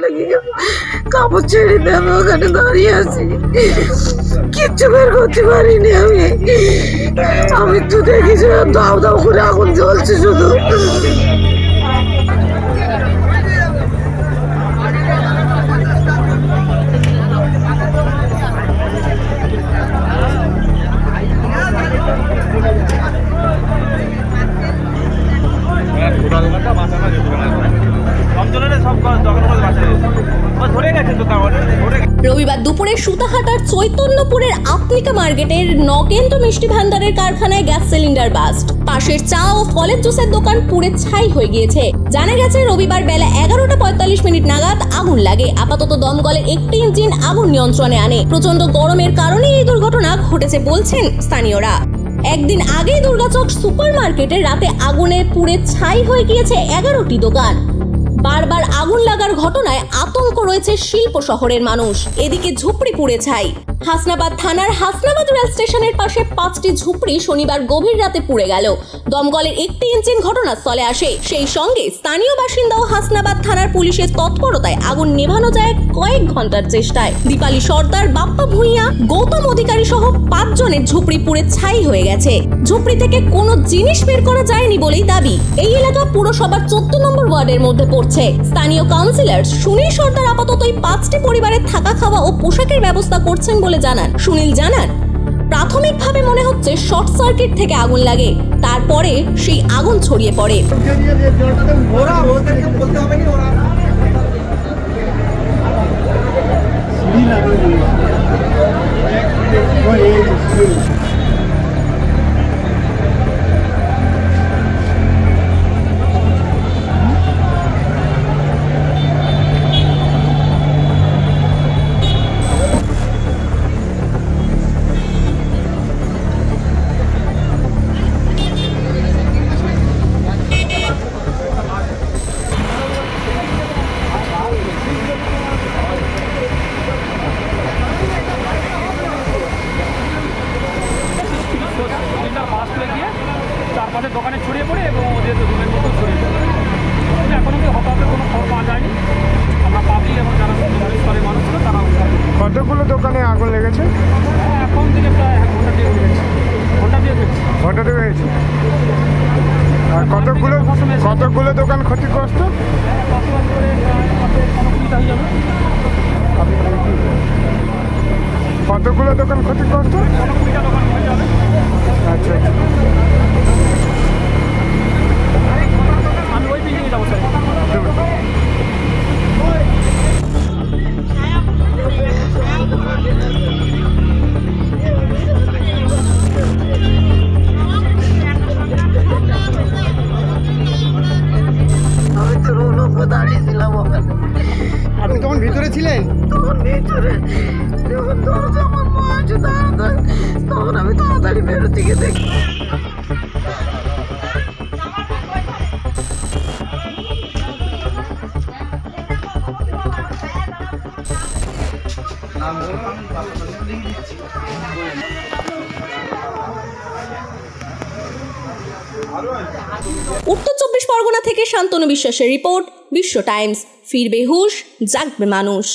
লেগে গেছে, কাপড় ছেড়ে দিয়ে আমি ওখানে দাঁড়িয়ে আছি, কিচ্ছু বের করতে পারিনি। আমি তো দেখেছি দাও দাও করে আগুন জ্বলছে শুধু। রবিবার দুপুরে সুতাহাটার চৈতন্যপুরের আপ্লিকা মার্কেটের নগেন্দ্র মিষ্টি ভান্ডারের কারখানায় গ্যাস সিলিন্ডার বাস্ট। পাশের চা ও ফলের জুসের দোকান পুড়ে ছাই হয়ে গিয়েছে। জানা গেছে রবিবার বেলা 11:45 নাগাদ আগুন লাগে। আপাতত দমকলের একটি ইঞ্জিন আগুন নিয়ন্ত্রণে আনে। প্রচন্ড গরমের কারণে এই দুর্ঘটনা ঘটেছে বলছেন স্থানীয়রা। একদিন আগেই দুর্গাচক সুপার মার্কেটে রাতে আগুনে পুড়ে ছাই হয়ে গিয়েছে 11টি দোকান। বারবার আগুন লাগার ঘটনায় আতঙ্ক রয়েছে শিল্প শহরের মানুষ। এদিকে ঝুপড়ি পুড়ে ছাই। হাসনাবাদ থানার হাসনাবাদ রেল স্টেশনের পাশে 5টি ঝুপড়ি শনিবার গভীর রাতে পুড়ে গেল। দমকলের একটি ইঞ্জিন ঘটনাস্থলে আসে। সেই সঙ্গে স্থানীয় বাসিন্দা ও হাসনাবাদ থানার পুলিশের তৎপরতায় আগুন নেভানো যায় কয়েক ঘন্টার চেষ্টায়। দীপালি সর্দার, বাপ্পা ভুঁইয়া, গৌতম অধিকারী সহ 5 জনের ঝুপড়ি পুড়ে ছাই হয়ে গেছে। ঝুপড়ি থেকে কোনো জিনিস বের করা যায়নি বলেই দাবি। এই এলাকা পুরসভার 14 নম্বর ওয়ার্ডের মধ্যে পড়ছে। স্থানীয় কাউন্সিলর সুনীল সর্দার আপাতত এই 5টি পরিবারের থাকা খাওয়া ও পোশাকের ব্যবস্থা করছেন বলে জানান। সুনীল জানান, প্রাথমিকভাবে মনে হচ্ছে শর্ট সার্কিট থেকে আগুন লাগে, তারপরে সেই আগুন ছড়িয়ে পড়ে। চারপাশের দোকানে ছড়িয়ে পড়ে এবং ওদের রুমের মতো ছড়িয়ে পড়ে। এখনো কি হঠাৎ কোনো খবর পাওয়া যায়নি। আমরা পাবলিক এবং যারা স্তরের মানুষ ছিল তারা কতগুলো দোকানে আগুন লেগেছে? এখন থেকে প্রায় ঘন্টা দিয়ে হয়েছে। ঘন্টা দিয়ে হয়েছে। আর কতগুলো দোকান ক্ষতিগ্রস্ত? কতগুলো দোকান ক্ষতিগ্রস্ত? আচ্ছা, আমি ওই বিল্ডিংয়ে যাবো স্যার। আমি তো রোলও দাঁড়িয়েছিলাম ওখানে। আপনি তখন ভিতরে ছিলেন? তখন ভিতরে যখন দরজা আমার মা আছে দাঁড়াতে, তখন আমি তাড়াতাড়ি বেরোর দিকে দেখি। উত্তর 24 পরগনা থেকে শান্তনু বিশ্বাসের রিপোর্ট, বিশ্ব টাইমস। ফিরবে হুঁশ, জাগবে মানুষ।